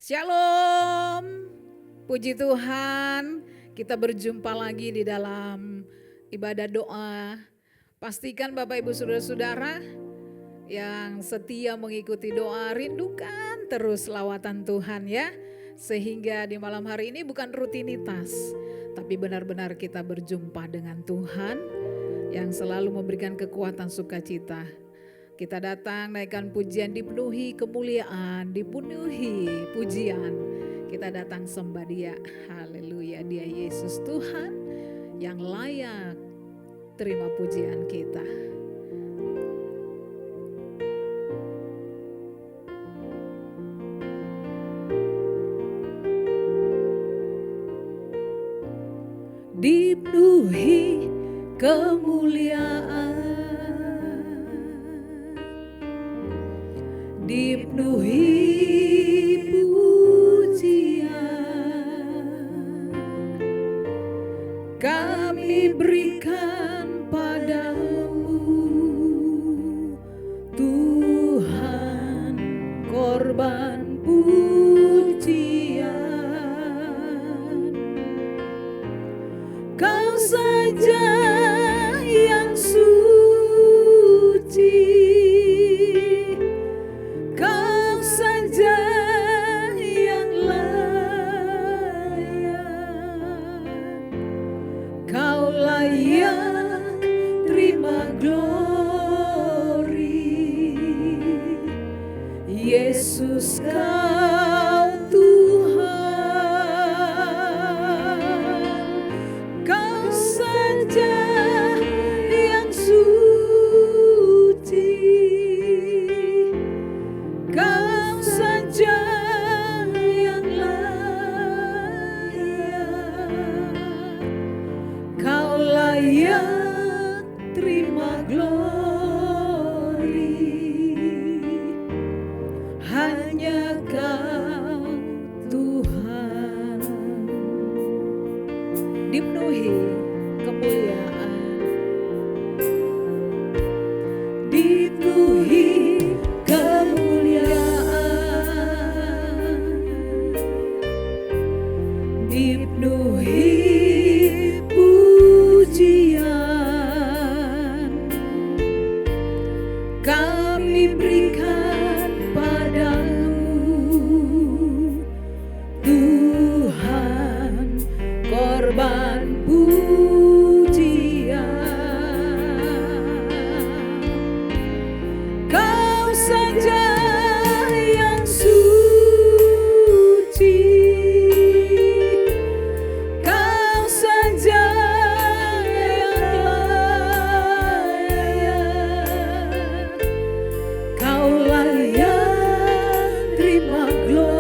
Shalom, puji Tuhan, kita berjumpa lagi di dalam ibadah doa. Pastikan Bapak Ibu Saudara-saudara yang setia mengikuti doa, rindukan terus lawatan Tuhan ya. Sehingga di malam hari ini bukan rutinitas, tapi benar-benar kita berjumpa dengan Tuhan yang selalu memberikan kekuatan sukacita. Kita datang naikkan pujian, dipenuhi kemuliaan, dipenuhi pujian. Kita datang sembah Dia. Haleluya, Dia Yesus Tuhan yang layak terima pujian kita. Dipenuhi kemuliaan, dipenuhi pujian, kami berikan padamu Tuhan, korban pujian. Kau saja yang suci, Kau saja yang layak, Kau layak terima glory. Yesus Kau Tuhan, Kau saja yang suci, Kau saja yang layak, Kau layak terima glory. Hanya Kau Tuhan, dipenuhi kemuliaan, dipenuhi kemuliaan, dipenuhi pujian, kami berikan padamu Tuhan, korban pujian. Kau saja yang suci, Kau saja yang layak, Kau layak terima glory.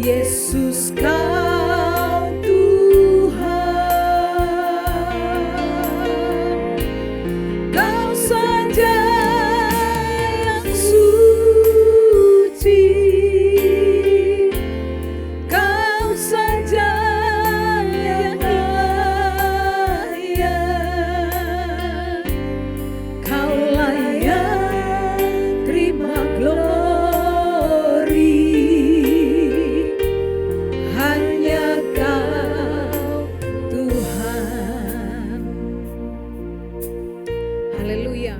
Yesus Kau Tuhan, Kau saja yang suci, Kau saja yang layak, Kau layak terima glory. Hanya Kau Tuhan. Haleluya.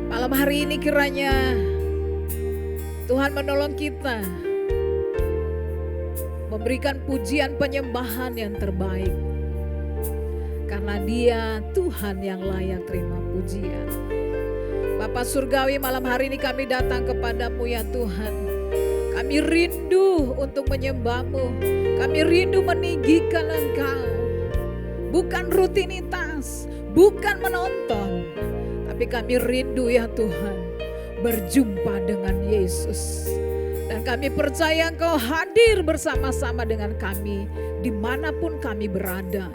Malam hari ini kiranya Tuhan menolong kita memberikan pujian penyembahan yang terbaik, karena Dia Tuhan yang layak terima pujian. Bapa Surgawi, malam hari ini kami datang kepadamu ya Tuhan. Kami rindu untuk menyembah-Mu, kami rindu meninggikan Engkau. Bukan rutinitas, bukan menonton, tapi kami rindu ya Tuhan berjumpa dengan Yesus. Dan kami percaya Engkau hadir bersama-sama dengan kami dimanapun kami berada.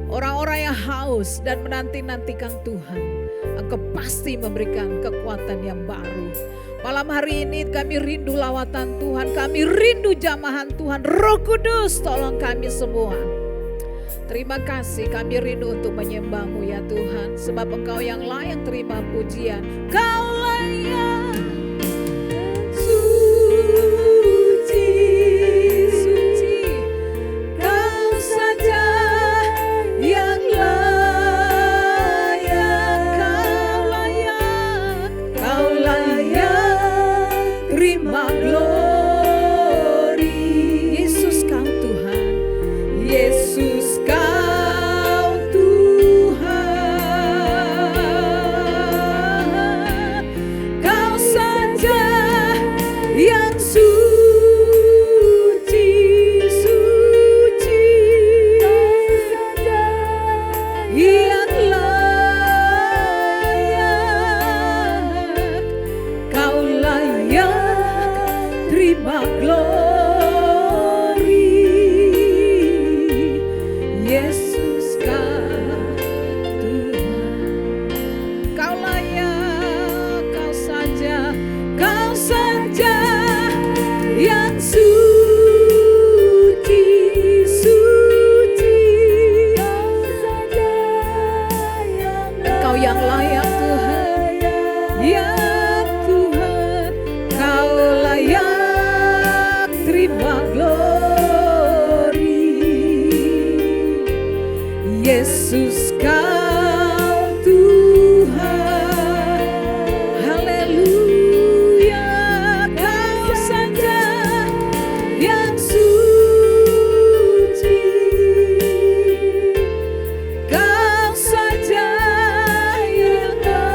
Orang-orang yang haus dan menanti-nantikan Tuhan, Engkau pasti memberikan kekuatan yang baru. Malam hari ini kami rindu lawatan Tuhan, kami rindu jamahan Tuhan. Roh Kudus tolong kami semua. Terima kasih, kami rindu untuk menyembah-Mu ya Tuhan, sebab Engkau yang layak terima pujian. Kau layak suci, suci, Kau saja yang layak, Kau layak terima glory. Yesus Kau Tuhan, Yesus Kau Tuhan, Kau saja yang suci, suci, yang layak, Kau layak terima glory. Yesus Kau Tuhan, Kau layak, Kau saja yang suci, suci, Engkau yang layak Tuhan, ya Tuhan, Kau layak terima glory. Yesus Kau Tuhan, haleluya, Kau saja yang suci, Kau saja yang layak,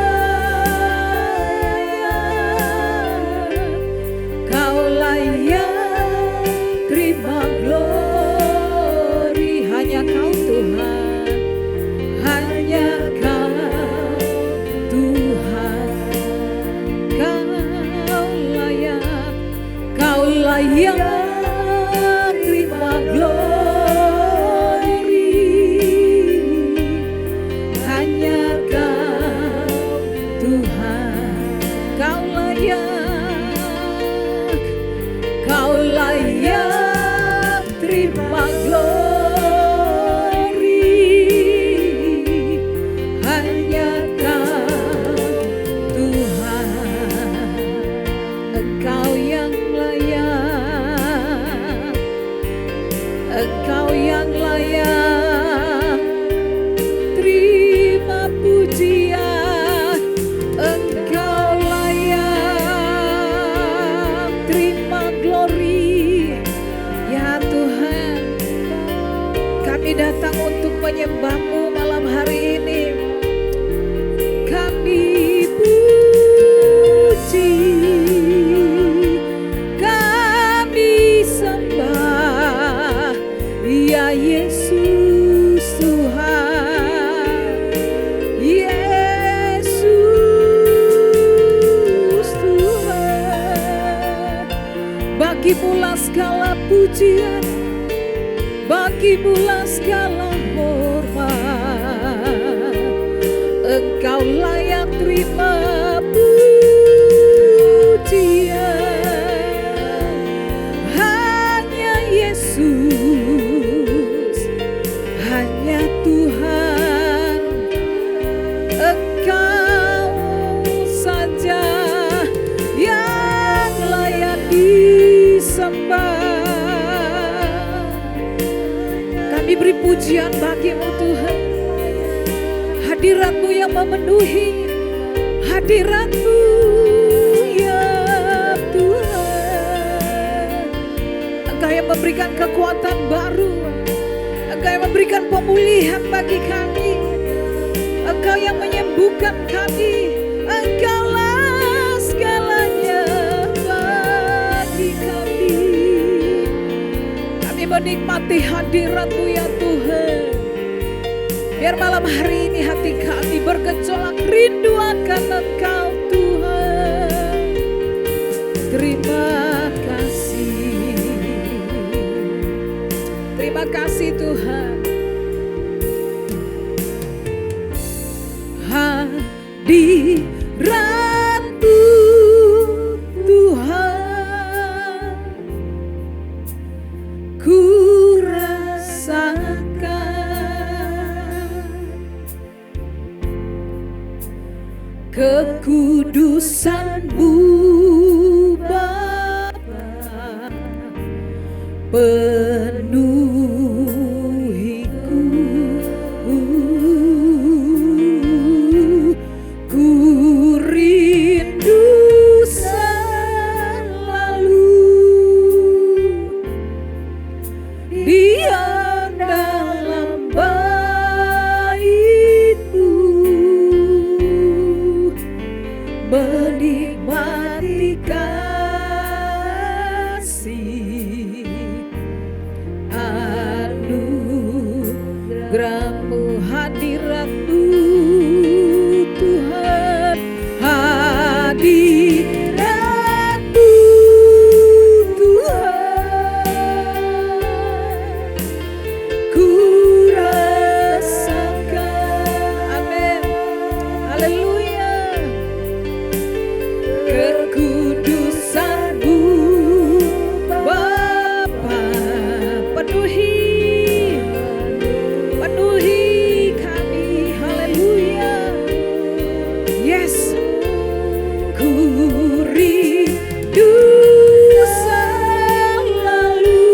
Kau layak terima glory. Hanya Kau Tuhan, hanya Kau Tuhan, Kau layak terima glory. Hanya Kau Tuhan, Kau layak terima glory. Hanya Kau Tuhan, Engkau yang layak, Engkau yang layak terima pujian, Engkau layak terima glory. Ya Tuhan, kami datang untuk menyembah-Mu malam hari ini. Kami puji, kami sembah, ya Yesus Tuhan, Yesus Tuhan. Bagimu-lah segala pujian, bagimu-lah segala hormat, Engkau layak terima pujian. Hanya Yesus, hanya Tuhan, Engkau saja yang layak disembah. Kami beri pujian bagi-Mu Tuhan, hadirat-Mu yang memenuhi, hadirat-Mu ya Tuhan. Engkau yang memberikan kekuatan baru, Engkau yang memberikan pemulihan bagi kami, Engkau yang menyembuhkan kami, Engkaulah segalanya bagi kami. Kami menikmati hadirat-Mu ya Tuhan. Biar malam hari ini hati kami bergejolak rindu akan Engkau Tuhan. Terima kasih, terima kasih Tuhan. Hadirat-Mu Tuhan, ku rasakan kekudusan-Mu Bapa, penuhiku, ku rindu selalu diam dalam bait-Mu, menikmati kasih anugerah-Mu, hadirat-Mu Tuhan, hadirat-Mu Tuhan, ku rasakan, amin, haleluya, kekudusan-Mu Bapa, penuhi kami, haleluya, yes, ku rindu selalu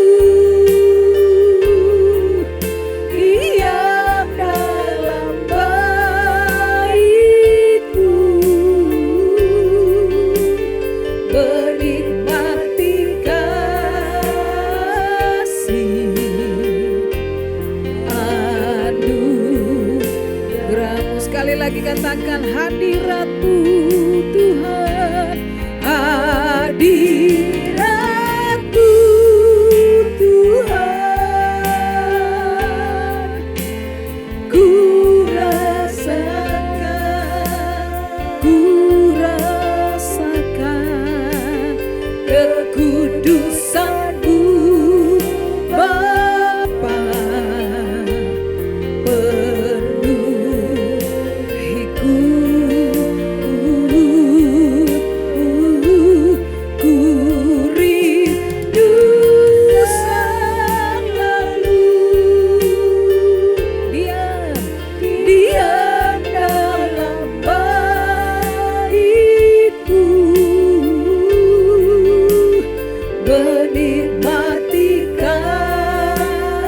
diam dalam bait-Mu, menikmati kasih anugerah-Mu. Sekali lagi katakan, hadirat-Mu Tuhan, hadirat-Mu Tuhan, ku rasakan kekudusan-Mu Bapa, penuhiku, ku rindu selalu diam dalam bait-Mu, menikmati kasih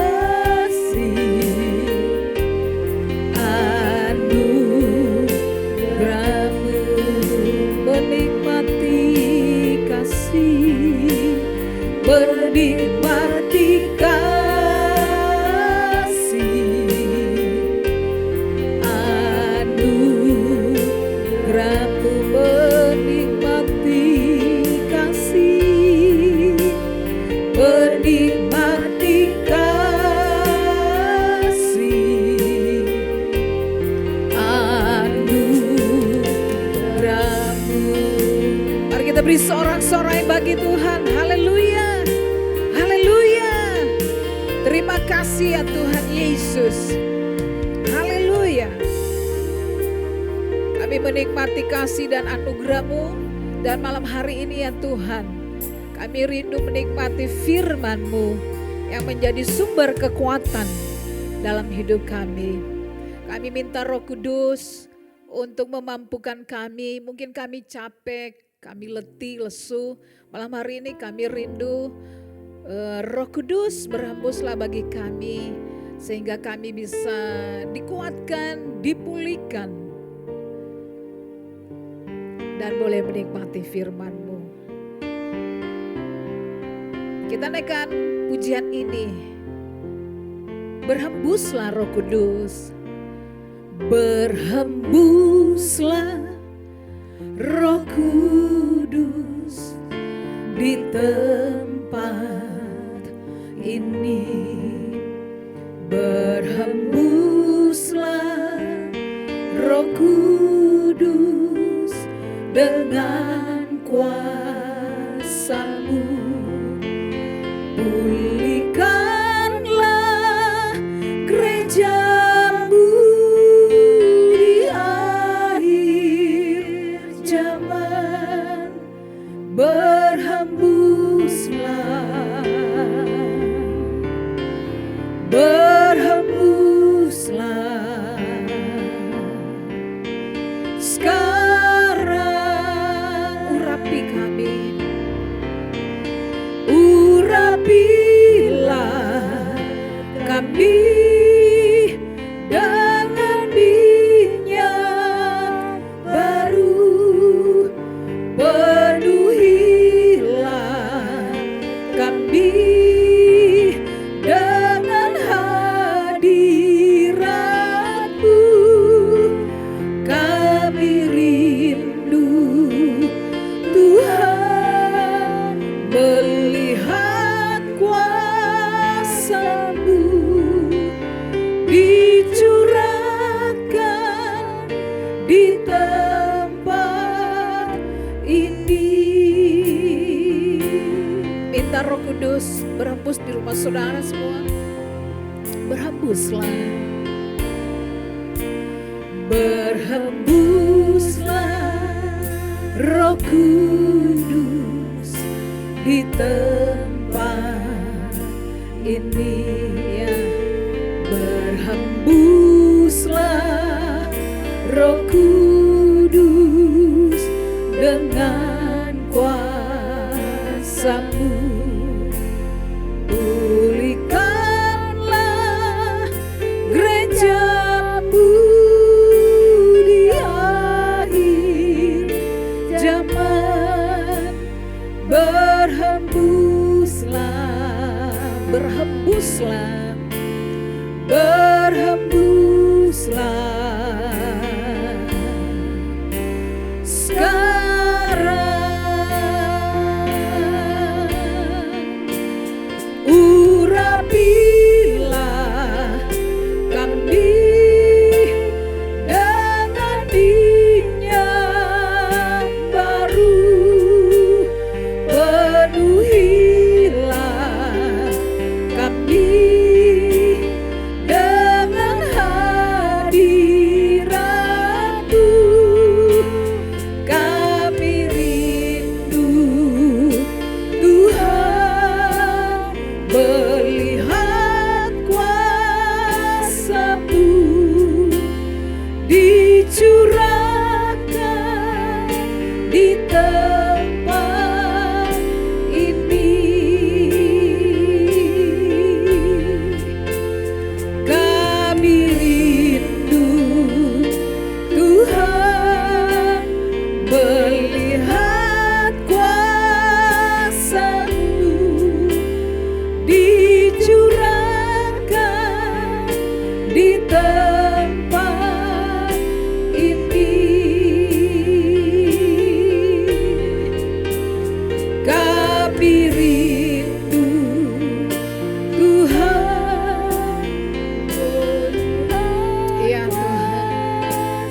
anugerah-Mu, menikmati kasih, menikmati kasih anugerah-Mu, menikmati kasih, menikmati kasih anugerah-Mu. Mari kita beri sorak-sorai bagi Tuhan, haleluya, haleluya. Terima kasih ya Tuhan Yesus, haleluya. Kami menikmati kasih dan anugerah-Mu, dan malam hari ini ya Tuhan, kami rindu menikmati firman-Mu yang menjadi sumber kekuatan dalam hidup kami. Kami minta Roh Kudus untuk memampukan kami. Mungkin kami capek, kami letih, lesu. Malam hari ini kami rindu Roh Kudus berhembuslah bagi kami, sehingga kami bisa dikuatkan, dipulihkan, dan boleh menikmati firman-Mu. Kita naikkan pujian ini. Berhembuslah Roh Kudus, berhembuslah Roh Kudus di tempat ini. Berhembuslah Roh Kudus dengan kuasa-Mu. Pulihkanlah gereja-Mu di akhir zaman. Berhembuslah, berhembuslah sekali kami dengan minyak baru, penuhilah kami dengan hadirat-Mu. Kami rindu Tuhan melihat kuasa-Mu dicurahkan di tempat ini. Minta Roh Kudus berhembus di rumah saudara semua. Berhembuslah, berhembuslah Roh Kudus di tempat ini, ya. Berhembuslah Roh Kudus dengan kuasa-Mu. Pulihkanlah gereja-Mu di akhir zaman. Berhembuslah, berhembuslah, berhembuslah sekarang. Urapilah kami dengan minyak baru, penuhilah kami dengan hadirat-Mu. Kami rindu Tuhan melihat kuasa-Mu dicurahkan di tempat ini. Kami rindu Tuhan melihat kuasa-Mu dicurahkan di tempat ini. Kami rindu Tuhan, ya Tuhan,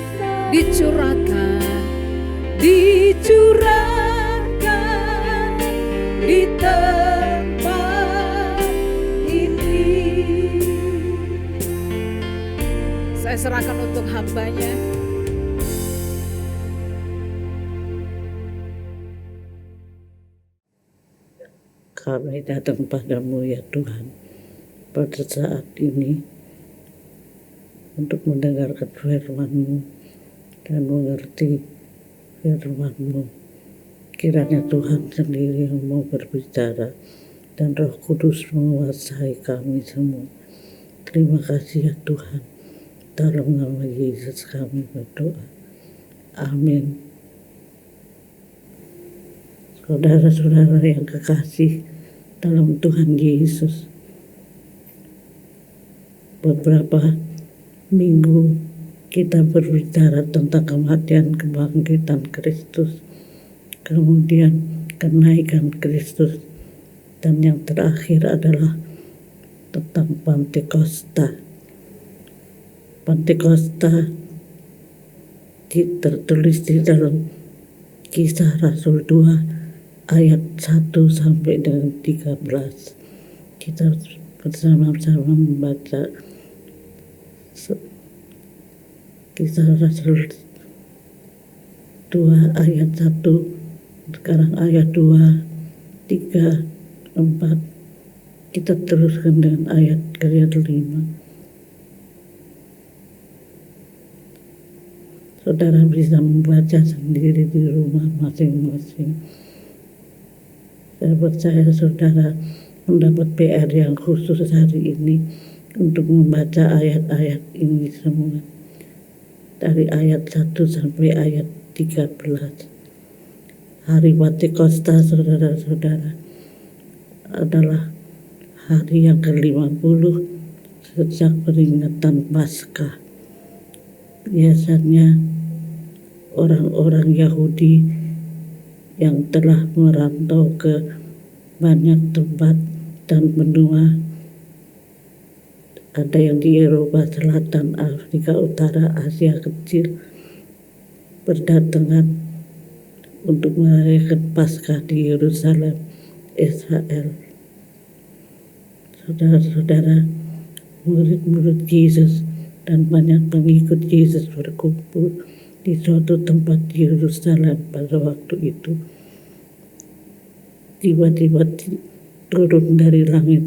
dicurahkan, dicurahkan di tempat ini. Saya serahkan untuk hamba-Nya. Kami datang padamu ya Tuhan pada saat ini untuk mendengarkan firman-Mu dan mengerti firman-Mu. Kiranya Tuhan sendiri yang mau berbicara dan Roh Kudus menguasai kami semua. Terima kasih ya Tuhan. Dalam nama Yesus kami berdoa. Amin. Saudara-saudara yang kekasih dalam Tuhan Yesus, beberapa minggu kita berbicara tentang kematian kebangkitan Kristus, kemudian kenaikan Kristus, dan yang terakhir adalah tentang Pentakosta. Pentakosta tertulis di dalam Kisah Rasul 2 ayat 1 sampai dengan 13. Kita bersama-sama membaca Kisah Rasul 2 ayat 1, sekarang ayat 2, 3, 4. Kita teruskan dengan ayat ke-5. Saudara bisa membaca sendiri di rumah masing-masing. Saya percaya saudara mendapat PR yang khusus hari ini untuk membaca ayat-ayat ini semua. Dari ayat 1 sampai ayat 13. Hari Pentakosta, saudara-saudara, adalah hari yang ke-50 sejak peringatan Paskah. Biasanya orang-orang Yahudi yang telah merantau ke banyak tempat dan benua, ada yang di Eropa Selatan, Afrika Utara, Asia Kecil, berdatangan untuk merayakan Paskah di Yerusalem, Israel. Saudara-saudara, murid-murid Yesus dan banyak pengikut Yesus berkumpul di suatu tempat di Yerusalem pada waktu itu. Tiba-tiba turun dari langit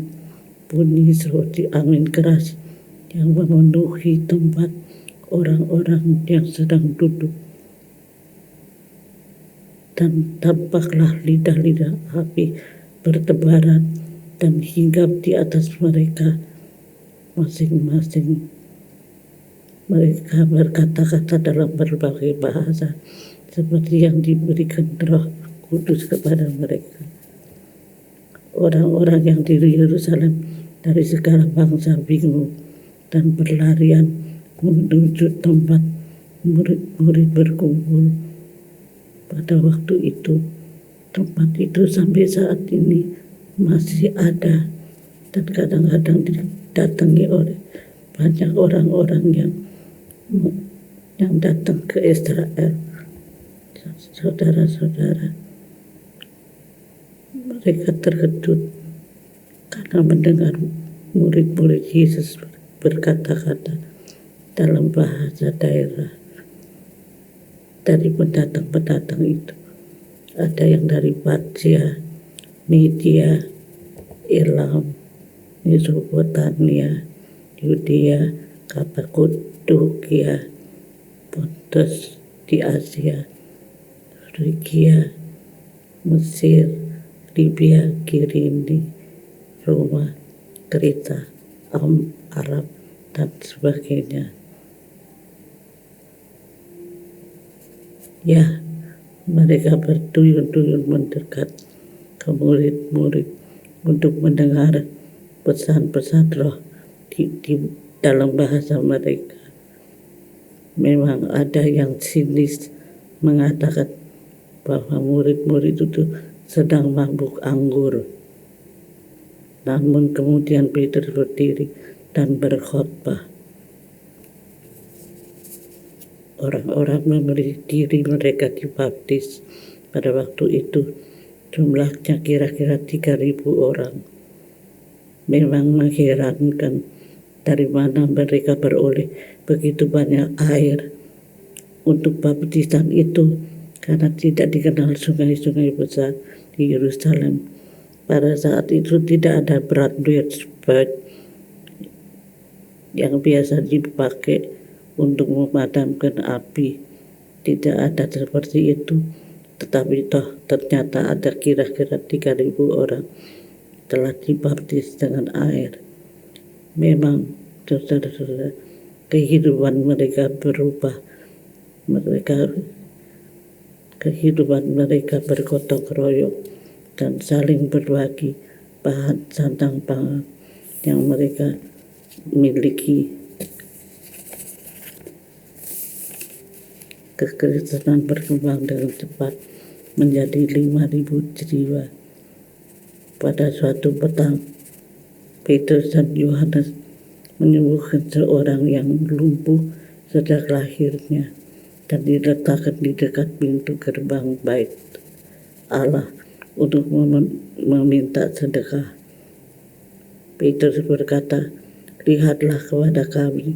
bunyi seperti angin keras yang memenuhi tempat orang-orang yang sedang duduk. Dan tampaklah lidah-lidah api bertebaran dan hinggap di atas mereka masing-masing. Mereka berkata-kata dalam berbagai bahasa seperti yang diberikan Roh Kudus kepada mereka. Orang-orang yang di Yerusalem dari segala bangsa bingung dan berlarian menuju tempat murid-murid berkumpul. Pada waktu itu, tempat itu sampai saat ini masih ada dan kadang-kadang didatangi oleh banyak orang-orang yang datang ke Israel. Saudara-saudara, mereka terkejut karena mendengar murid-murid Yesus berkata-kata dalam bahasa daerah. Dari pendatang-pendatang itu, ada yang dari Partia, Media, Elam, Mesopotamia, Yudea, Kapadokia, Pontus di Asia, Frigia, Mesir, Libya, Kirene, Roma, Kreta, Arab, dan sebagainya. Ya, mereka berduyun-duyun mendekat ke murid-murid untuk mendengar pesan-pesan Roh di dalam bahasa mereka. Memang ada yang sinis mengatakan bahwa murid-murid itu sedang mabuk anggur. Namun kemudian Petrus berdiri dan berkhotbah. Orang-orang memberi diri mereka dibaptis. Pada waktu itu jumlahnya kira-kira 3.000 orang. Memang mengherankan dari mana mereka beroleh begitu banyak air untuk baptisan itu, karena tidak dikenal sungai-sungai besar di Yerusalem. Pada saat itu tidak ada brandweer yang biasa dipakai untuk memadamkan api. Tidak ada seperti itu, tetapi ternyata ada kira-kira 3.000 orang telah dibaptis dengan air. Memang saudara-saudara, kehidupan mereka berubah. Kehidupan mereka bergotong royong dan saling berbagi bahan sandang pangan yang mereka miliki. Kekristenan berkembang dengan cepat menjadi 5.000 jiwa. Pada suatu petang, Petrus dan Yohanes menyembuhkan seorang yang lumpuh sejak lahirnya dan diletakkan di dekat pintu gerbang bait Allah untuk meminta sedekah. Petrus berkata, "Lihatlah kepada kami.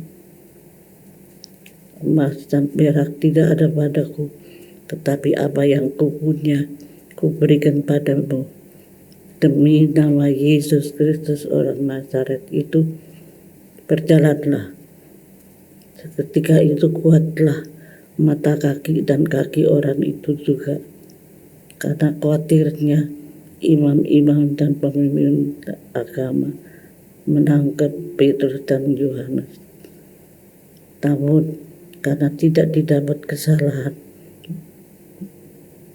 Emas dan perak tidak ada padaku, tetapi apa yang kupunya kuberikan padamu. Demi nama Yesus Kristus orang Nazaret itu, berjalanlah." Seketika itu kuatlah mata kaki dan kaki orang itu juga, karena khawatirnya imam-imam dan pemimpin agama menangkap Petrus dan Yohanes. Namun karena tidak didapat kesalahan,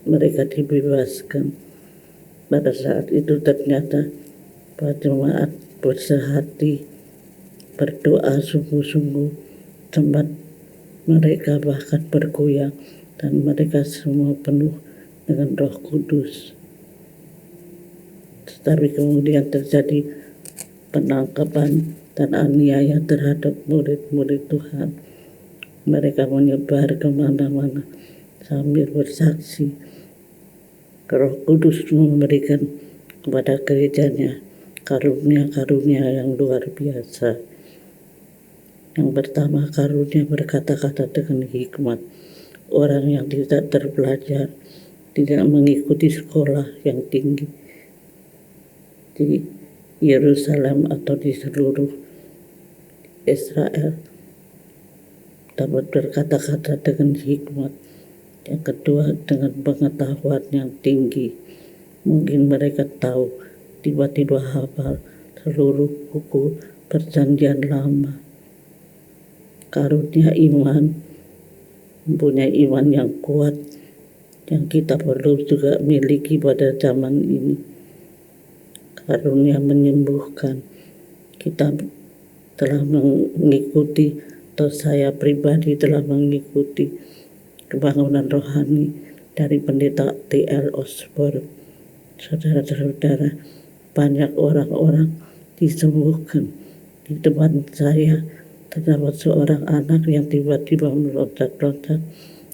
mereka dibebaskan. Pada saat itu ternyata jemaat bersehati berdoa sungguh-sungguh, tempat mereka bahkan bergoyang dan mereka semua penuh dengan Roh Kudus. Tetapi kemudian terjadi penangkapan dan aniaya terhadap murid-murid Tuhan. Mereka menyebar kemana-mana sambil bersaksi. Roh Kudus memberikan kepada gerejanya karunia-karunia yang luar biasa. Yang pertama, karunia berkata-kata dengan hikmat. Orang yang tidak terpelajar, tidak mengikuti sekolah yang tinggi di Yerusalem atau di seluruh Israel dapat berkata-kata dengan hikmat. Yang kedua, dengan pengetahuan yang tinggi. Mungkin mereka tahu, tiba-tiba hafal seluruh buku Perjanjian Lama. Karunia iman, mempunyai iman yang kuat, yang kita perlu juga miliki pada zaman ini. Karunia menyembuhkan. Kita telah mengikuti, atau saya pribadi telah mengikuti kebangunan rohani dari pendeta T.L. Osborne. Saudara-saudara, banyak orang-orang disembuhkan. Di depan saya terdapat seorang anak yang tiba-tiba meloncat-loncat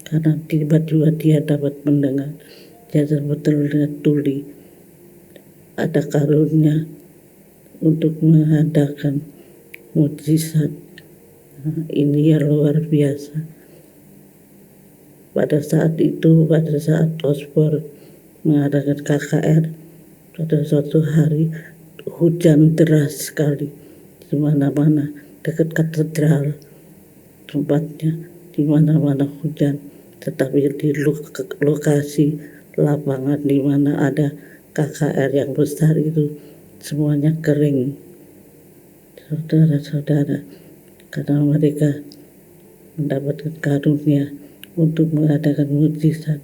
karena tiba-tiba dia dapat mendengar. Dia sebetulnya tuli. Ada karunia untuk mengadakan mujizat. Ini yang luar biasa. Pada saat itu, pada saat Osborne mengadakan KKR, pada suatu hari hujan deras sekali di mana-mana, dekat katedral tempatnya, di mana-mana hujan. Tetapi di lokasi lapangan di mana ada KKR yang besar itu semuanya kering. Saudara-saudara, karena mereka mendapatkan karunia untuk mengadakan mujizat.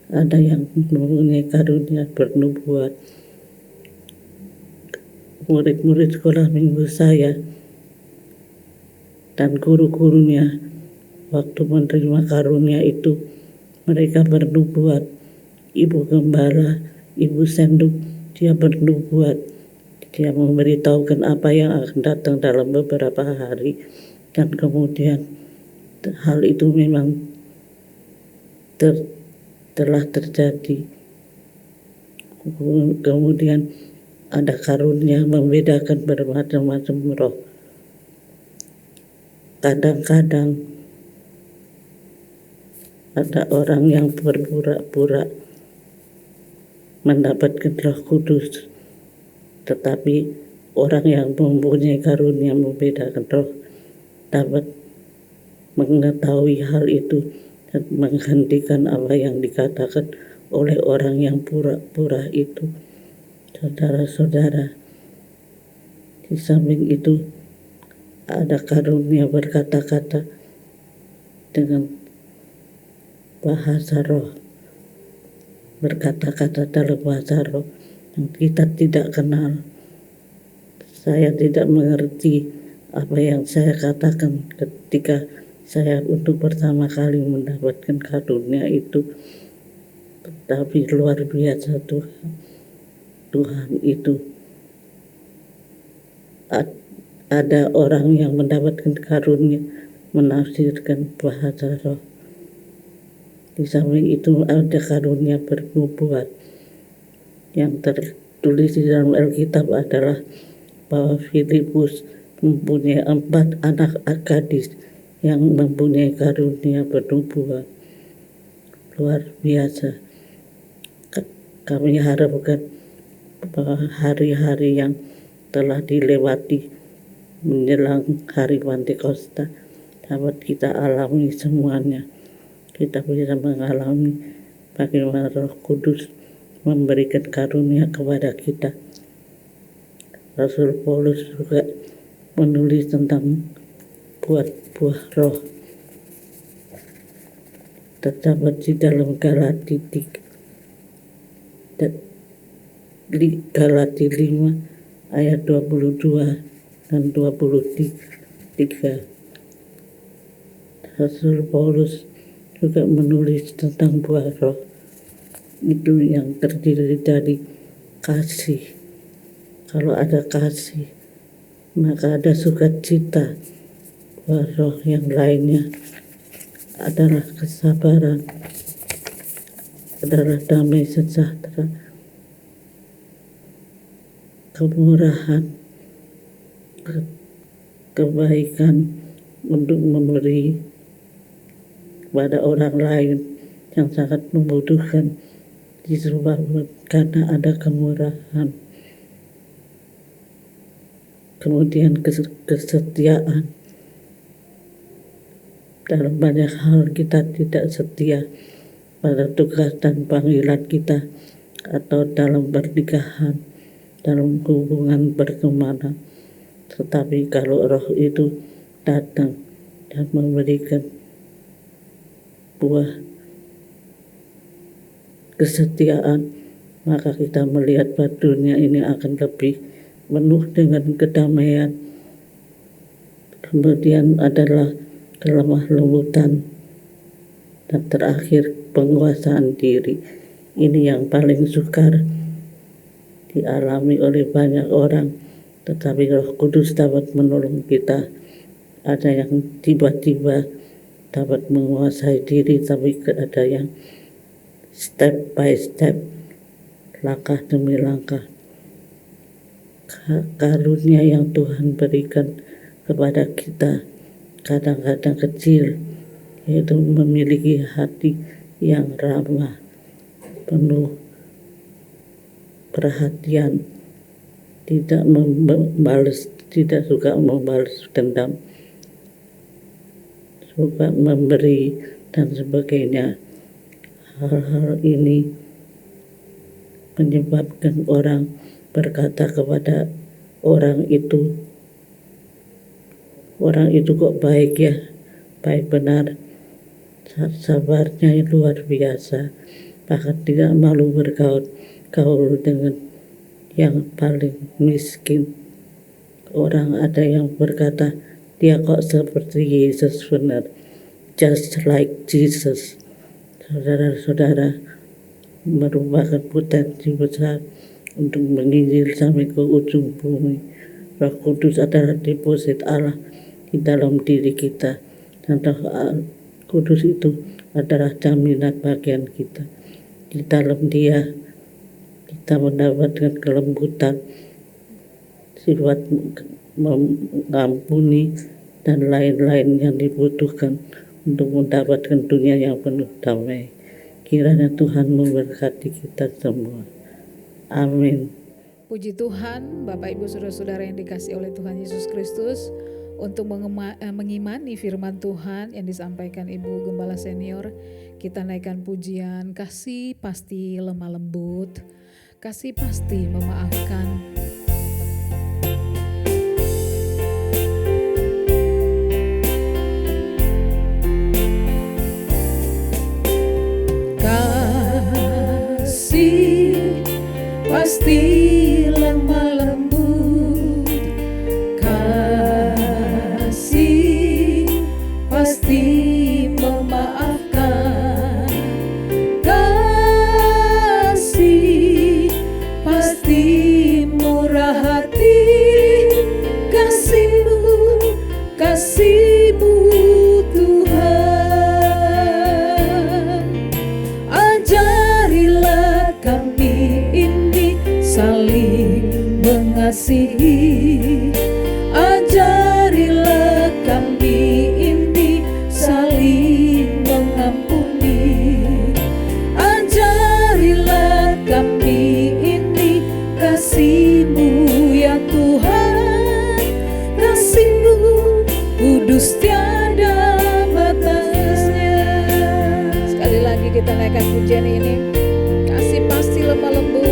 Ada yang mempunyai karunia bernubuat. Murid-murid sekolah minggu saya dan guru-gurunya waktu menerima karunia itu, mereka bernubuat. Ibu gembala, ibu senduk, dia bernubuat. Dia memberitahukan apa yang akan datang dalam beberapa hari, dan kemudian hal itu memang telah terjadi. Kemudian ada karunia membedakan bermacam-macam roh. Kadang-kadang ada orang yang berpura-pura mendapatkan Roh Kudus, tetapi orang yang mempunyai karunia membedakan roh dapat mengetahui hal itu dan menghentikan apa yang dikatakan oleh orang yang pura-pura itu. Saudara-saudara, di samping itu ada karunia berkata-kata dengan bahasa roh, berkata-kata dalam bahasa roh yang kita tidak kenal. Saya tidak mengerti apa yang saya katakan ketika saya untuk pertama kali mendapatkan karunia itu, tetapi luar biasa Tuhan itu. Ada orang yang mendapatkan karunia menafsirkan bahasa roh. Di samping itu ada karunia bernubuat. Yang tertulis di dalam Alkitab adalah bahwa Filipus mempunyai 4 anak gadis yang mempunyai karunia bernubuat. Luar biasa. Kami harapkan bahwa hari-hari yang telah dilewati menjelang hari Pentakosta dapat kita alami semuanya. Kita bisa mengalami bagaimana Roh Kudus memberikan karunia kepada kita. Rasul Paulus juga menulis tentang buah roh, terdapat di dalam Galati 5 ayat 22 dan 23. Rasul Paulus juga menulis tentang buah roh itu yang terdiri dari kasih. Kalau ada kasih, maka ada sukacita. Buah roh yang lainnya adalah kesabaran, adalah damai sejahtera, kemurahan, kebaikan untuk memberi kepada orang lain yang sangat membutuhkan, disebabkan karena ada kemurahan. Kemudian kesetiaan. Dalam banyak hal kita tidak setia pada tugas dan panggilan kita, atau dalam pernikahan, dalam hubungan bertemanan. Tetapi kalau roh itu datang dan memberikan buah kesetiaan, maka kita melihat bahwa dunia ini akan lebih penuh dengan kedamaian. Kemudian adalah kelemah lembutan, dan terakhir penguasaan diri. Ini yang paling sukar dialami oleh banyak orang, tetapi Roh Kudus dapat menolong kita. Ada yang tiba-tiba dapat menguasai diri, tapi ada yang step by step, langkah demi langkah. Karunia yang Tuhan berikan kepada kita kadang-kadang kecil, yaitu memiliki hati yang ramah, penuh perhatian, tidak suka membalas dendam, suka memberi dan sebagainya. Hal-hal ini menyebabkan orang berkata kepada orang itu kok baik ya, baik benar, sabarnya luar biasa, bahkan tidak malu bergaul dengan yang paling miskin. Orang ada yang berkata, dia kok seperti Yesus benar, just like Jesus. Saudara-saudara, merupakan potensi besar untuk menginjil sampai ke ujung bumi. Roh Kudus adalah deposit Allah di dalam diri kita, dan Roh Kudus itu adalah jaminan bagian kita. Di dalam Dia kita mendapatkan kelembutan, sifat mengampuni, dan lain-lain yang dibutuhkan untuk mendapatkan dunia yang penuh damai. Kiranya Tuhan memberkati kita semua. Amin. Puji Tuhan, Bapak Ibu Saudara-saudara yang dikasihi oleh Tuhan Yesus Kristus, untuk mengimani firman Tuhan yang disampaikan Ibu Gembala Senior, kita naikkan pujian, kasih pasti lemah lembut, kasih pasti memaafkan. Kasih pasti lemah lembut, kasih pasti memaafkan, kasih pasti murah hati, kasih-Mu Tuhan. Ajarilah kami ini saling mengasihi, ajarilah kami ini saling mengampuni, ajarilah kami ini kasih-Mu ya Tuhan, kasih-Mu kudus tiada batasnya. Sekali lagi kita naikkan pujian ini, kasih pasti lemah lembut,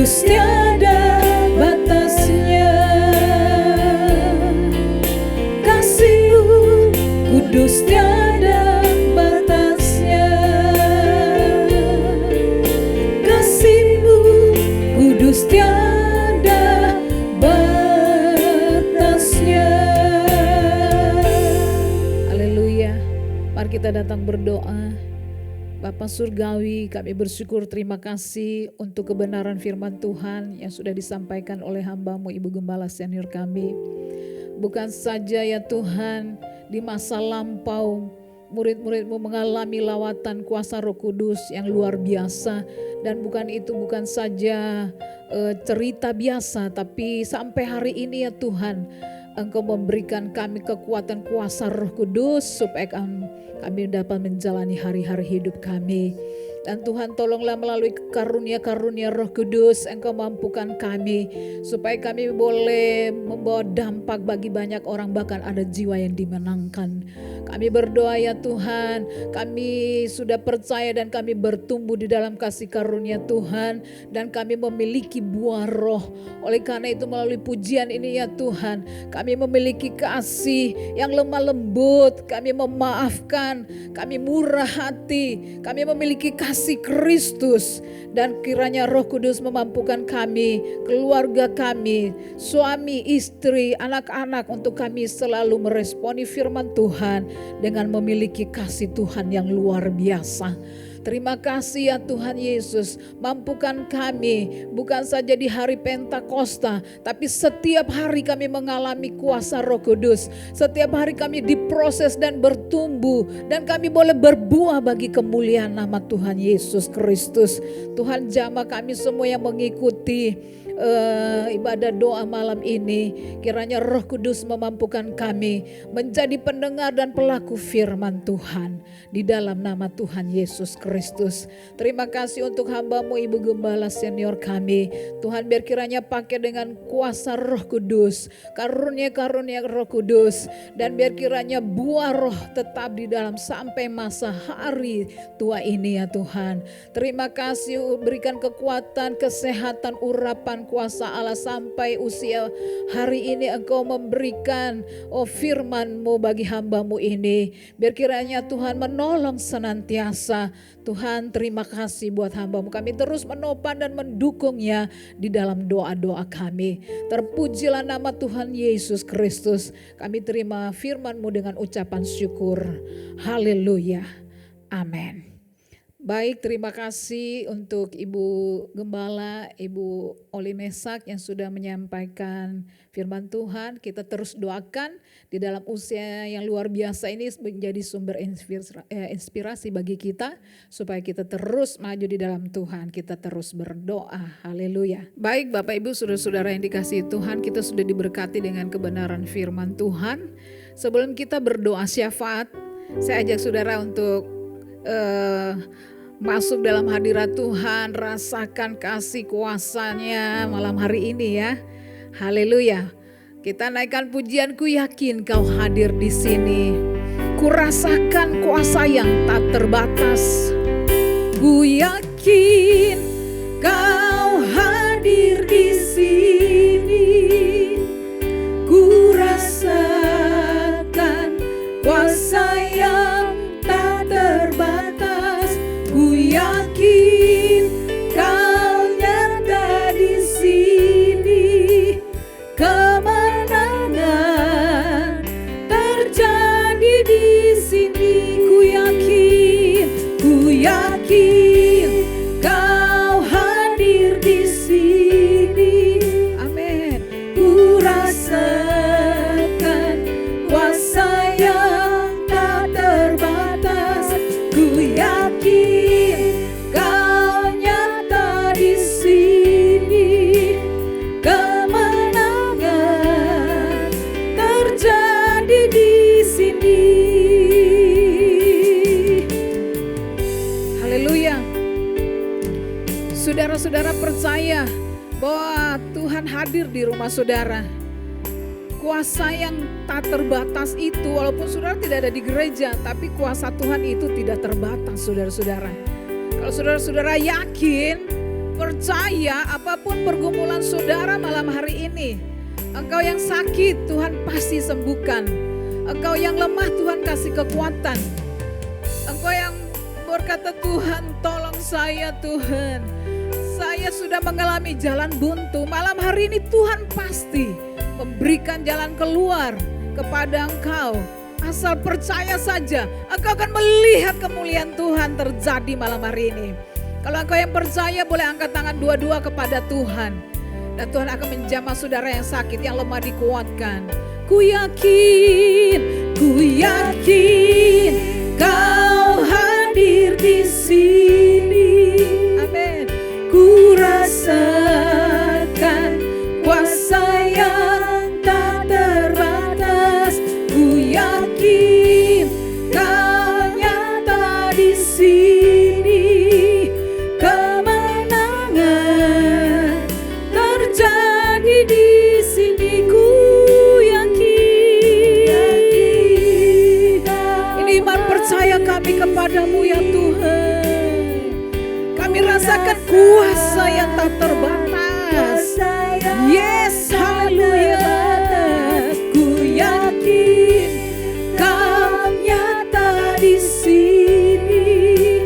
kudus tiada batasnya. Kasih-Mu kudus tiada batasnya. Kasih-Mu kudus tiada batasnya. Haleluya. Mari kita datang berdoa. Bapa Surgawi, kami bersyukur, terima kasih untuk kebenaran firman Tuhan yang sudah disampaikan oleh hamba-Mu Ibu Gembala senior kami. Bukan saja ya Tuhan, di masa lampau murid-murid-Mu mengalami lawatan kuasa Roh Kudus yang luar biasa. Dan bukan saja cerita biasa, tapi sampai hari ini ya Tuhan, Engkau memberikan kami kekuatan kuasa Roh Kudus supaya kami dapat menjalani hari-hari hidup kami. Dan Tuhan, tolonglah melalui karunia-karunia Roh Kudus Engkau mampukan kami supaya kami boleh membawa dampak bagi banyak orang, bahkan ada jiwa yang dimenangkan. Kami berdoa ya Tuhan, kami sudah percaya dan kami bertumbuh di dalam kasih karunia Tuhan, dan kami memiliki buah roh. Oleh karena itu melalui pujian ini ya Tuhan, kami memiliki kasih yang lemah lembut, kami memaafkan, kami murah hati, kami memiliki kasih Kristus. Dan kiranya Roh Kudus memampukan kami, keluarga kami, suami, istri, anak-anak, untuk kami selalu meresponi firman Tuhan dengan memiliki kasih Tuhan yang luar biasa. Terima kasih ya Tuhan Yesus, mampukan kami bukan saja di hari Pentakosta, tapi setiap hari kami mengalami kuasa Roh Kudus. Setiap hari kami diproses dan bertumbuh, dan kami boleh berbuah bagi kemuliaan nama Tuhan Yesus Kristus. Tuhan, jamah kami semua yang mengikuti ibadah doa malam ini, kiranya Roh Kudus memampukan kami menjadi pendengar dan pelaku firman Tuhan di dalam nama Tuhan Yesus Kristus. Terima kasih untuk hamba-Mu Ibu Gembala senior kami. Tuhan, biar kiranya pakai dengan kuasa Roh Kudus, karunia-karunia Roh Kudus, dan biar kiranya buah roh tetap di dalam sampai masa hari tua ini ya Tuhan. Terima kasih, berikan kekuatan, kesehatan, urapan kuasa Allah sampai usia hari ini. Engkau memberikan firman-Mu bagi hamba-Mu ini, biar kiranya Tuhan menolong senantiasa. Tuhan, terima kasih buat hamba-Mu, kami terus menopang dan mendukungnya di dalam doa-doa kami. Terpujilah nama Tuhan Yesus Kristus. Kami terima firman-Mu dengan ucapan syukur. Haleluya, amin. Baik, terima kasih untuk Ibu Gembala, Ibu Oli Mesak yang sudah menyampaikan firman Tuhan. Kita terus doakan di dalam usia yang luar biasa ini menjadi sumber inspirasi bagi kita, supaya kita terus maju di dalam Tuhan. Kita terus berdoa, haleluya. Baik Bapak Ibu, saudara-saudara yang dikasihi Tuhan, kita sudah diberkati dengan kebenaran firman Tuhan. Sebelum kita berdoa syafaat, saya ajak saudara untuk masuk dalam hadirat Tuhan, rasakan kasih kuasa-Nya malam hari ini ya. Haleluya. Kita naikkan pujian, ku yakin Kau hadir di sini. Ku rasakan kuasa yang tak terbatas. Ku yakin Kau hadir di sini. Ku rasakan kuasa yang tak terbatas. Ku yakin Kau nyata di sini. Kemenangan terjadi di sini. Ku yakin Kau hadir di sini. Amin. Ku rasakan kuasa yang tak terbatas. Ku yakin Kau nyata di sini. Kemenangan terjadi di sini. Haleluya. Saudara-saudara percaya bahwa Tuhan hadir di rumah saudara. Kuasa yang tak terbatas itu, walaupun saudara tidak ada di gereja, tapi kuasa Tuhan itu tidak terbatas, saudara-saudara. Kalau saudara-saudara yakin, percaya apapun pergumulan saudara malam hari ini, engkau yang sakit Tuhan pasti sembuhkan. Engkau yang lemah Tuhan kasih kekuatan. Engkau yang berkata Tuhan tolong saya Tuhan. Saya sudah mengalami jalan buntu. Malam hari ini Tuhan pasti memberikan jalan keluar kepada engkau. Asal percaya saja, engkau akan melihat kemuliaan Tuhan terjadi malam hari ini. Kalau engkau yang percaya boleh angkat tangan dua-dua kepada Tuhan. Dan Tuhan akan menjamah saudara yang sakit, yang lemah dikuatkan. Ku yakin kau hadir di sini. Amin. Ku rasakan kuasa yang tak terbatas. Ku yakin kau nyata di sini. Kemenangan terjadi di sini. Ku yakin. Ini iman percaya kami kepadamu ya Tuhan. Kami rasakan kuasa yang tak terbatas. Yes, haleluya. Ku yakin kau nyata di sini.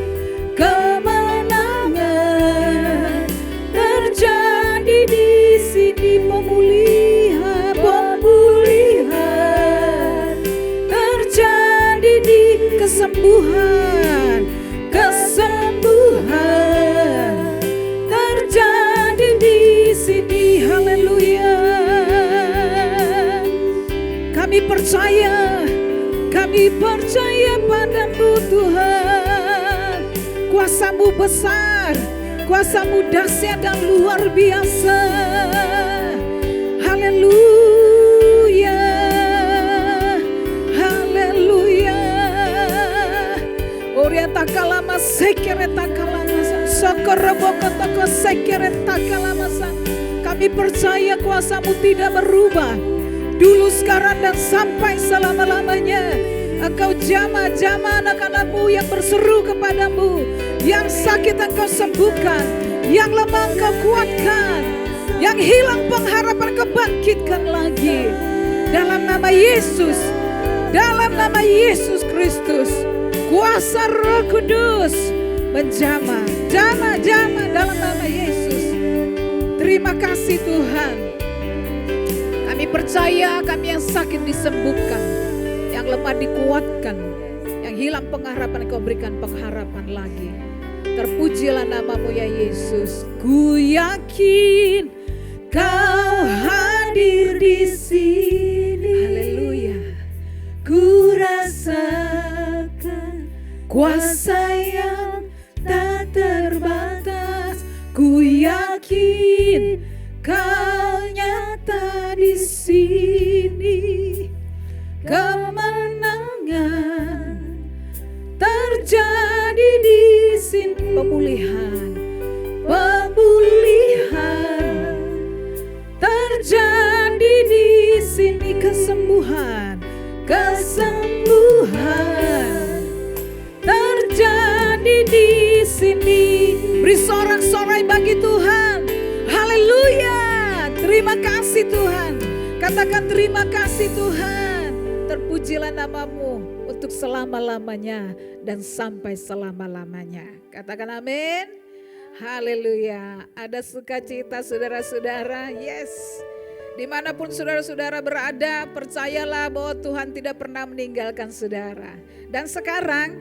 Kemenangan terjadi di sini. Pemulihan terjadi di kesembuhan terjadi di sini. Haleluya. Kami percaya padamu Tuhan. Kuasamu besar, kuasamu dahsyat dan luar biasa. Haleluya. Haleluya. Oriata kalama sekereta kalamasan. Sokoroboko toko sekereta kalamasan. Kami percaya kuasamu tidak berubah. Dulu, sekarang, dan sampai selama-lamanya. Engkau jamah-jamah anak-anakmu yang berseru kepadamu. Yang sakit engkau sembuhkan. Yang lemah engkau kuatkan. Yang hilang pengharapan kau bangkitkan lagi. Dalam nama Yesus. Dalam nama Yesus Kristus. Kuasa Roh Kudus menjamah. Jamah dalam nama Yesus. Terima kasih Tuhan. Kami percaya kami yang sakit disembuhkan, yang lemah dikuatkan, yang hilang pengharapan kau berikan pengharapan lagi. Terpujilah namamu ya Yesus. Ku yakin kau hadir di sini. Haleluya. Ku rasakan kuasa yang tak terbatas. Ku yakin kau nyata di sini. Kemenangan terjadi di sini. Pemulihan terjadi di sini. Kesembuhan terjadi di sini. Beri sorak-sorai bagi Tuhan. Haleluya. Terima kasih Tuhan. Katakan terima kasih Tuhan. Terpujilah namamu untuk selama-lamanya dan sampai selama-lamanya. Katakan amin. Haleluya. Ada sukacita saudara-saudara. Yes. Dimanapun saudara-saudara berada, percayalah bahwa Tuhan tidak pernah meninggalkan saudara. Dan sekarang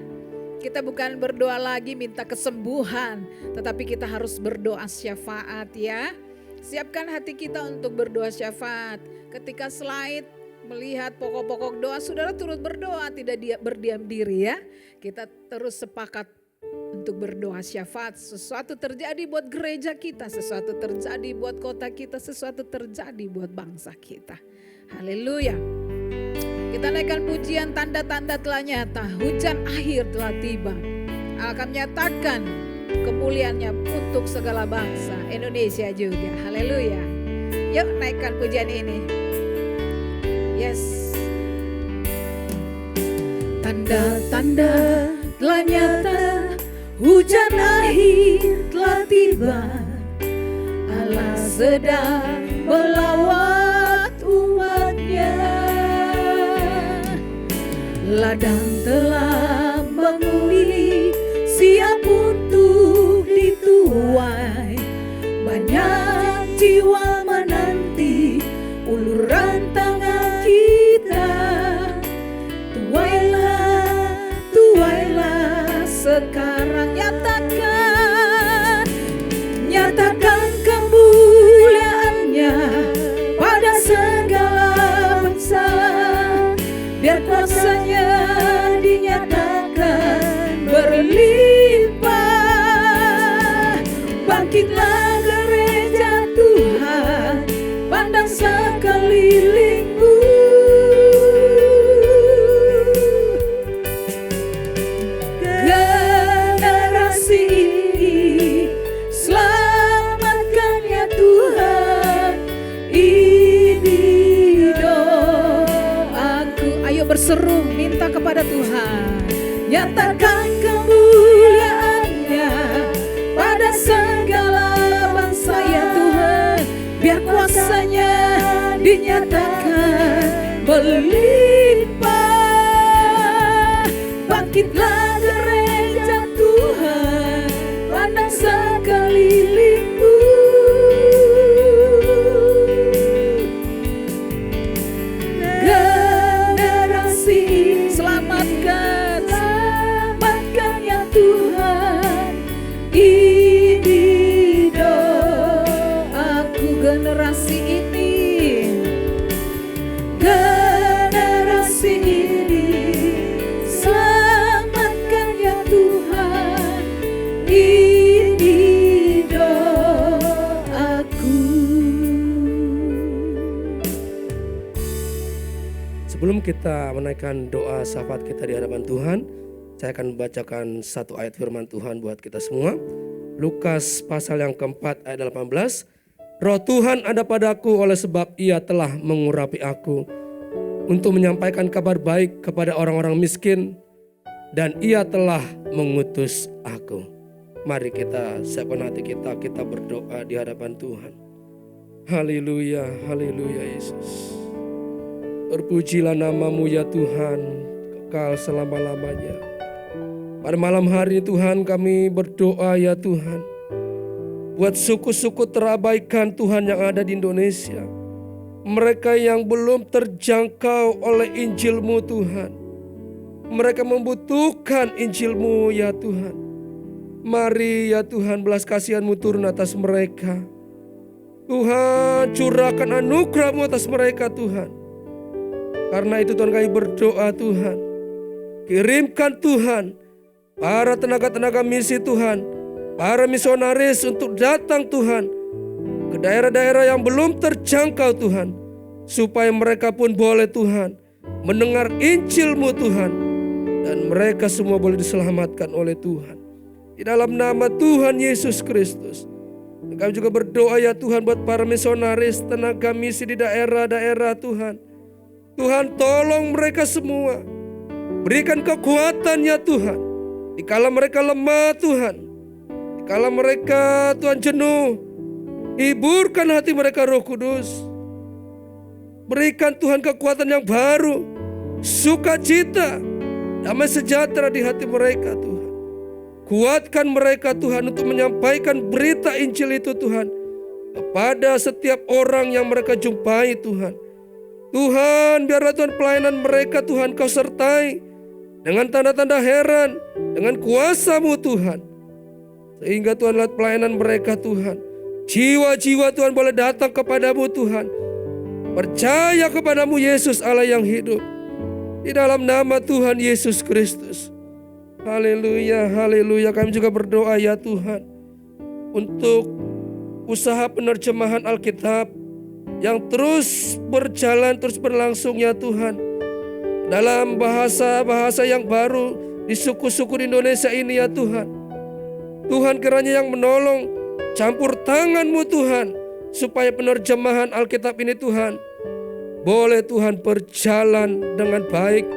kita bukan berdoa lagi minta kesembuhan, tetapi kita harus berdoa syafaat ya. Siapkan hati kita untuk berdoa syafaat. Ketika slide melihat pokok-pokok doa, saudara turut berdoa, tidak berdiam diri ya. Kita terus sepakat untuk berdoa syafaat. Sesuatu terjadi buat gereja kita, sesuatu terjadi buat kota kita, sesuatu terjadi buat bangsa kita. Haleluya. Kita naikkan pujian, tanda-tanda telah nyata, hujan akhir telah tiba. Akan menyatakan kemuliaannya untuk segala bangsa, Indonesia juga. Haleluya. Yuk naikkan pujian ini. Yes. Tanda-tanda telah nyata, hujan akhir telah tiba. Allah sedang melawat umatnya. Ladang telah memilih siap untuk dituai. Banyak jiwa menanti uluran tangan kita. Tuailah sekarang, nyatakan kemuliaannya pada segala bangsa. Biar kuasanya dinyatakan berlimpah. Bangkitlah gereja Tuhan, pandang sekelilingmu. Generasi ini selamatkan ya Tuhan. Ini doaku. Ayo berseru minta kepada Tuhan. Nyatakan kemuliaannya pada segala bangsa ya Tuhan. Biar kuasanya dinyatakan berlimpah. Bangkitlah gereja Tuhan, pandang sekelilingmu. Generasi ini selamatkan ya Tuhan. Ini doaku. Generasi ini selamatkan ya Tuhan. Ini doaku. Sebelum kita menaikkan doa syafaat kita di hadapan Tuhan, saya akan membacakan satu ayat firman Tuhan buat kita semua. Lukas pasal yang keempat ayat 18. Roh Tuhan ada padaku oleh sebab ia telah mengurapi aku untuk menyampaikan kabar baik kepada orang-orang miskin, dan ia telah mengutus aku. Mari kita siapkan hati kita berdoa di hadapan Tuhan. Haleluya, haleluya Yesus. Terpujilah namamu ya Tuhan, kekal selama-lamanya. Pada malam hari Tuhan kami berdoa ya Tuhan, buat suku-suku terabaikan Tuhan yang ada di Indonesia. Mereka yang belum terjangkau oleh Injil-Mu Tuhan. Mereka membutuhkan Injil-Mu ya Tuhan. Mari ya Tuhan, belas kasihan-Mu turun atas mereka. Tuhan, curahkan anugerah-Mu atas mereka Tuhan. Karena itu Tuhan kami berdoa Tuhan. Kirimkan Tuhan para tenaga-tenaga misi Tuhan, para misionaris untuk datang Tuhan ke daerah-daerah yang belum terjangkau Tuhan, supaya mereka pun boleh Tuhan mendengar Injil-Mu Tuhan, dan mereka semua boleh diselamatkan oleh Tuhan. Di dalam nama Tuhan Yesus Kristus, kami juga berdoa ya Tuhan buat para misionaris, tenaga misi di daerah-daerah Tuhan. Tuhan tolong mereka semua, berikan kekuatan ya Tuhan. Dikala mereka lemah Tuhan, dikala mereka Tuhan jenuh, hiburkan hati mereka Roh Kudus. Berikan Tuhan kekuatan yang baru, sukacita, damai sejahtera di hati mereka Tuhan. Kuatkan mereka Tuhan untuk menyampaikan berita Injil itu Tuhan kepada setiap orang yang mereka jumpai Tuhan. Tuhan, biarlah Tuhan pelayanan mereka Tuhan Kau sertai dengan tanda-tanda heran, dengan kuasa-Mu Tuhan. Sehingga Tuhan lihat pelayanan mereka Tuhan, jiwa-jiwa Tuhan boleh datang kepadamu Tuhan, percaya kepadamu Yesus Allah yang hidup. Di dalam nama Tuhan Yesus Kristus. Haleluya, haleluya. Kami juga berdoa ya Tuhan untuk usaha penerjemahan Alkitab yang terus berjalan, terus berlangsung ya Tuhan, dalam bahasa-bahasa yang baru di suku-suku di Indonesia ini ya Tuhan. Tuhan kiranya yang menolong, campur tangan-Mu Tuhan, supaya penerjemahan Alkitab ini Tuhan boleh Tuhan berjalan dengan baik,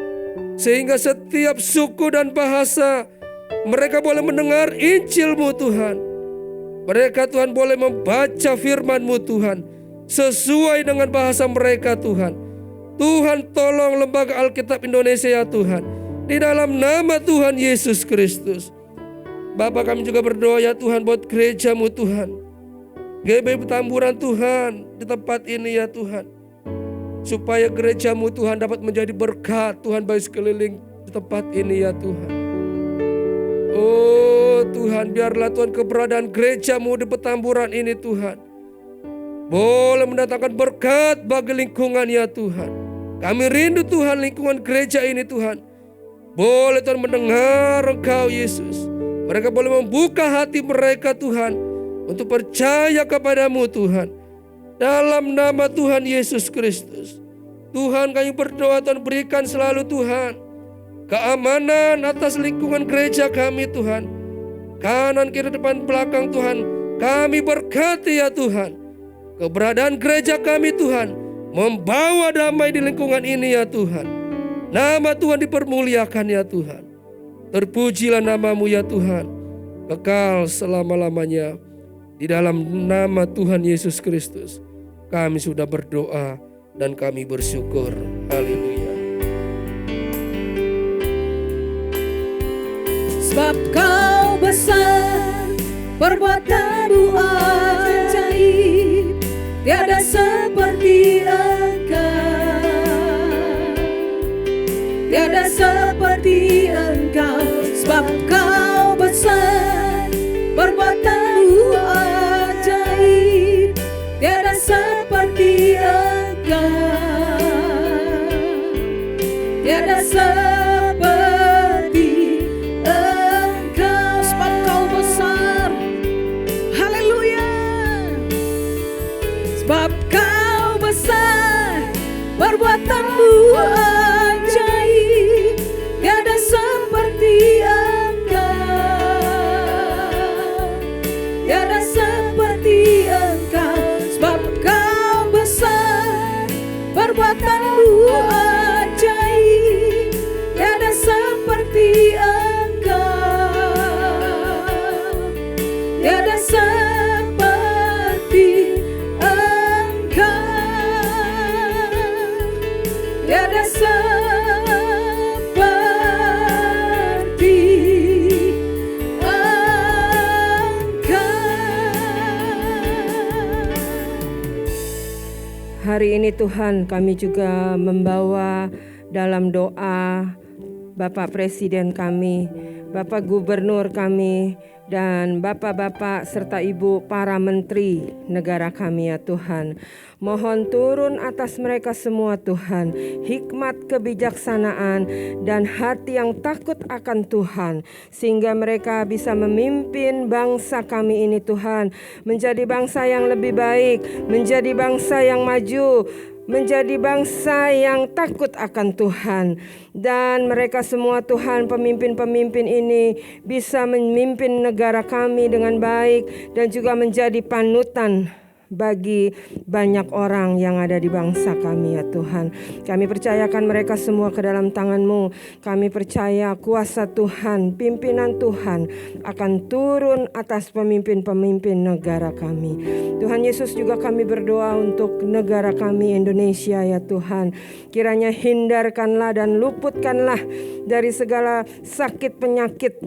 sehingga setiap suku dan bahasa mereka boleh mendengar Injil-Mu Tuhan. Mereka Tuhan boleh membaca firman-Mu Tuhan sesuai dengan bahasa mereka Tuhan. Tuhan tolong Lembaga Alkitab Indonesia ya Tuhan, di dalam nama Tuhan Yesus Kristus. Bapa, kami juga berdoa ya Tuhan buat gereja-Mu Tuhan, GBI Petamburan Tuhan di tempat ini ya Tuhan, supaya gereja-Mu Tuhan dapat menjadi berkat Tuhan bagi sekeliling di tempat ini ya Tuhan. Oh Tuhan, biarlah Tuhan keberadaan gereja-Mu di Petamburan ini Tuhan boleh mendatangkan berkat bagi lingkungan ya Tuhan. Kami rindu Tuhan lingkungan gereja ini Tuhan boleh Tuhan mendengar Engkau Yesus. Mereka boleh membuka hati mereka Tuhan untuk percaya kepadamu Tuhan. Dalam nama Tuhan Yesus Kristus, Tuhan kami berdoa Tuhan berikan selalu Tuhan keamanan atas lingkungan gereja kami Tuhan. Kanan kiri depan belakang Tuhan kami berkati ya Tuhan. Keberadaan gereja kami Tuhan membawa damai di lingkungan ini ya Tuhan. Nama Tuhan dipermuliakan ya Tuhan. Terpujilah nama-Mu ya Tuhan, kekal selama-lamanya. Di dalam nama Tuhan Yesus Kristus kami sudah berdoa dan kami bersyukur. Haleluya. Sebab Kau besar, perbuatan-Mu ajaib, tiada seperti Engkau, tiada seperti Engkau. Sebab Kau besar, perbuatan-Mu ajaib, tiada seperti Engkau, tiada seperti Engkau. Sebab Kau besar, haleluya. Sebab Kau besar, perbuatan-Mu ajaib, tiada seperti Engkau, tiada seperti Engkau. Sebab Kau besar, perbuatan-Mu ajaib, tiada seperti Engkau, tiada seperti tiada seperti Engkau. Hari ini Tuhan kami juga membawa dalam doa Bapak Presiden kami, Bapak Gubernur kami, dan Bapak-Bapak serta Ibu para Menteri negara kami ya Tuhan. Mohon turun atas mereka semua Tuhan, hikmat kebijaksanaan dan hati yang takut akan Tuhan, sehingga mereka bisa memimpin bangsa kami ini Tuhan, menjadi bangsa yang lebih baik, menjadi bangsa yang maju, menjadi bangsa yang takut akan Tuhan. Dan mereka semua Tuhan, pemimpin-pemimpin ini bisa memimpin negara kami dengan baik dan juga menjadi panutan bagi banyak orang yang ada di bangsa kami ya Tuhan. Kami percayakan mereka semua ke dalam tangan-Mu. Kami percaya kuasa Tuhan, pimpinan Tuhan akan turun atas pemimpin-pemimpin negara kami. Tuhan Yesus, juga kami berdoa untuk negara kami Indonesia ya Tuhan. Kiranya hindarkanlah dan luputkanlah dari segala sakit penyakit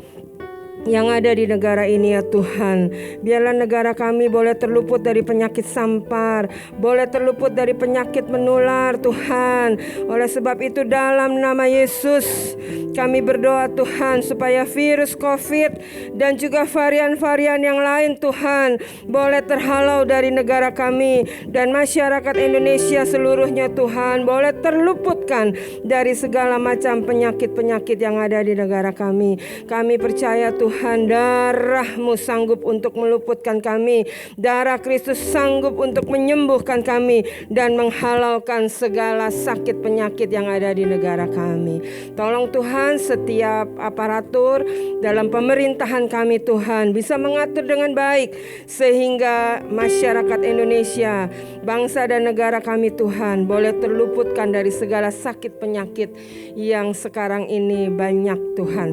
yang ada di negara ini ya Tuhan. Biarlah negara kami boleh terluput dari penyakit sampar, boleh terluput dari penyakit menular Tuhan. Oleh sebab itu dalam nama Yesus kami berdoa Tuhan, supaya virus COVID dan juga varian-varian yang lain Tuhan boleh terhalau dari negara kami, dan masyarakat Indonesia seluruhnya Tuhan boleh terluputkan dari segala macam penyakit-penyakit yang ada di negara kami. Kami percaya Tuhan, darah-Mu sanggup untuk meluputkan kami. Darah Kristus sanggup untuk menyembuhkan kami dan menghalaukan segala sakit penyakit yang ada di negara kami. Tolong Tuhan, setiap aparatur dalam pemerintahan kami Tuhan bisa mengatur dengan baik, sehingga masyarakat Indonesia, bangsa dan negara kami Tuhan boleh terluputkan dari segala sakit penyakit yang sekarang ini banyak Tuhan.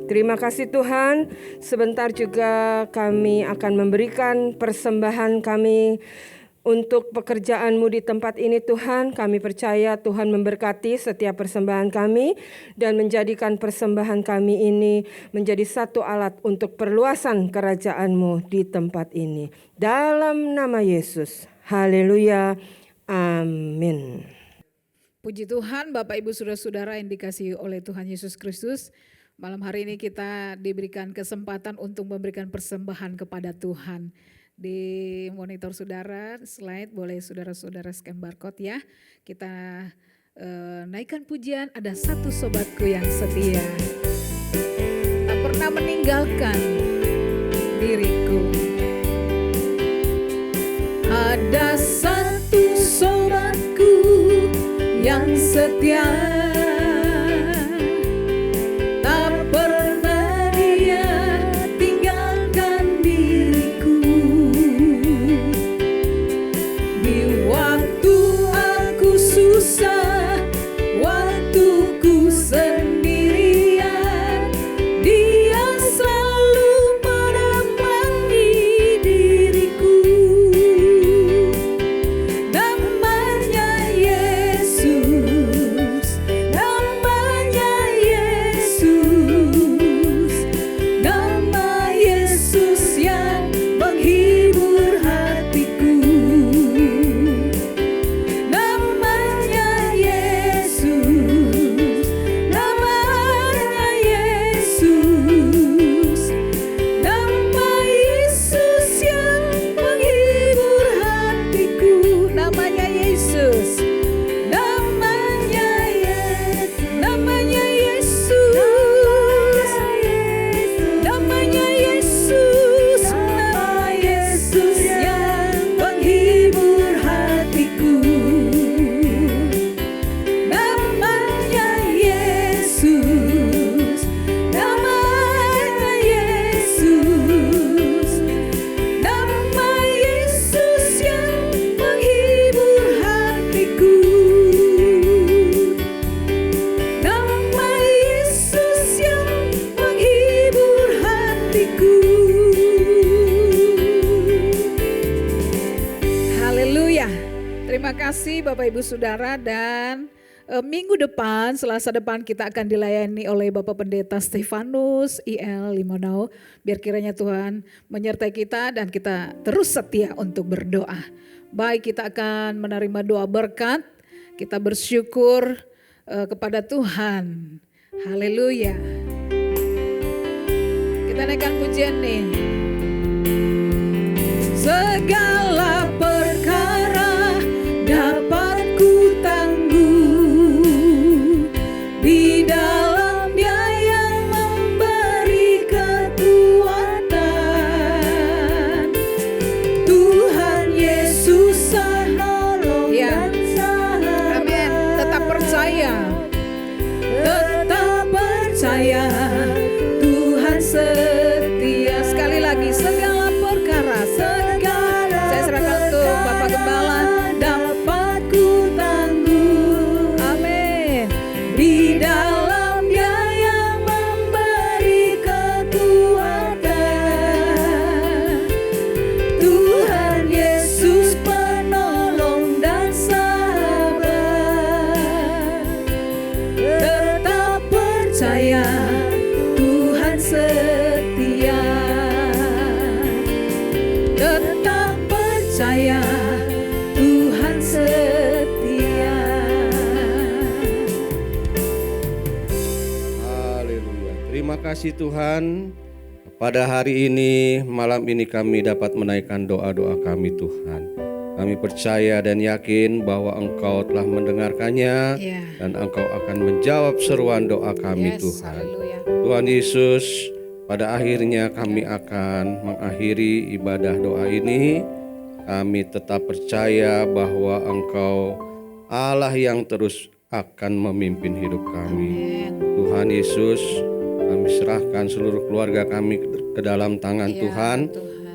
Terima kasih Tuhan. Sebentar juga kami akan memberikan persembahan kami untuk pekerjaan-Mu di tempat ini Tuhan. Kami percaya Tuhan memberkati setiap persembahan kami dan menjadikan persembahan kami ini menjadi satu alat untuk perluasan kerajaan-Mu di tempat ini. Dalam nama Yesus. Haleluya. Amin. Puji Tuhan, Bapak Ibu Saudara-saudara yang dikasihi oleh Tuhan Yesus Kristus. Malam hari ini kita diberikan kesempatan untuk memberikan persembahan kepada Tuhan. Di monitor saudara, slide boleh saudara-saudara scan barcode ya. Kita naikkan pujian, ada satu sobatku yang setia, tak pernah meninggalkan diriku. Ada satu sobatku yang setia, tak pernah dia tinggalkan diriku. Di waktu aku susah, waktu ku sendirian, dia selalu menemani diriku. Namanya Yesus, namanya Yesus, nama Yesus yang menghibur hatiku. Namanya Yesus, namanya Yesus, nama Yesus yang menghibur hatiku. Namanya Yesus, namanya Yesus, namanya Yesus, namanya Yesus, nama Yesus yang menghibur hatiku. Namanya Yesus, namanya Yesus, nama Yesus yang menghibur hatiku. Nama Yesus yang menghibur hatiku. Haleluya. Terima kasih Bapak Ibu Saudara, dan minggu depan, Selasa depan kita akan dilayani oleh Bapak Pendeta Stefanus IL Limonau. Biar kiranya Tuhan menyertai kita dan kita terus setia untuk berdoa. Baik, kita akan menerima doa berkat. Kita bersyukur kepada Tuhan. Haleluya. Kita naikkan pujian nih. Segala perkara dapat ku tangguh di dalam Dia yang memberi kekuatan. Tuhan Yesus penolong dan sahabat. Amin. Tetap percaya, tetap percaya. Tuhan setia. Sekali lagi, segala perkara, segala saya serahkan untuk Bapak Gembala, dapat ku tangguh. Amin. Di dalam Dia yang memberi kekuatan. Tuhan Yesus penolong dan sahabat. Tetap percaya, Tuhan setia. Tetap percaya, Tuhan setia. Haleluya. Terima kasih Tuhan. Pada hari ini, malam ini kami dapat menaikkan doa-doa kami Tuhan. Kami percaya dan yakin bahwa Engkau telah mendengarkannya Ya. dan Engkau akan menjawab seruan doa kami Yes, Tuhan. haleluya. Tuhan Yesus, pada akhirnya kami akan mengakhiri ibadah doa ini. Kami tetap percaya bahwa Engkau Allah yang terus akan memimpin hidup kami. Amin. Tuhan Yesus, kami serahkan seluruh keluarga kami ke dalam tangan Ya, Tuhan.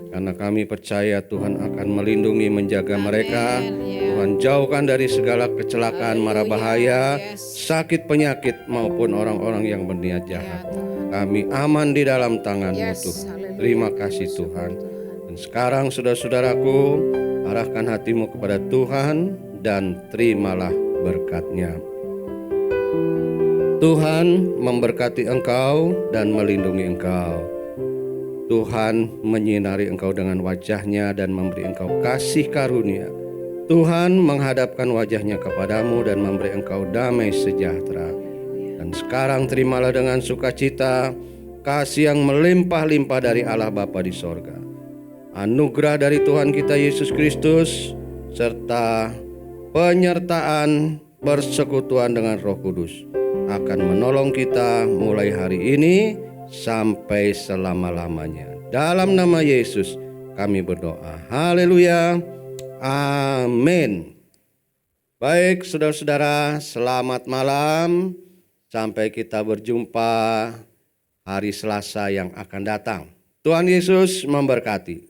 Karena kami percaya Tuhan akan melindungi, menjaga mereka. ya. Tuhan jauhkan dari segala kecelakaan, mara bahaya, Yes. sakit, penyakit maupun orang-orang yang berniat Ya jahat. Tuhan. Kami aman di dalam tangan-Mu Yes, Tuhan. haleluya. Terima kasih Tuhan. Dan sekarang saudara-saudaraku, arahkan hatimu kepada Tuhan dan terimalah berkat-Nya. Tuhan memberkati engkau dan melindungi engkau. Tuhan menyinari engkau dengan wajah-Nya dan memberi engkau kasih karunia. Tuhan menghadapkan wajah-Nya kepadamu dan memberi engkau damai sejahtera. Dan sekarang terimalah dengan sukacita kasih yang melimpah-limpah dari Allah Bapa di sorga, anugerah dari Tuhan kita Yesus Kristus, serta penyertaan persekutuan dengan Roh Kudus akan menolong kita mulai hari ini sampai selama-lamanya. Dalam nama Yesus kami berdoa. Haleluya. Amin. Baik saudara-saudara, selamat malam. Sampai kita berjumpa hari Selasa yang akan datang. Tuhan Yesus memberkati.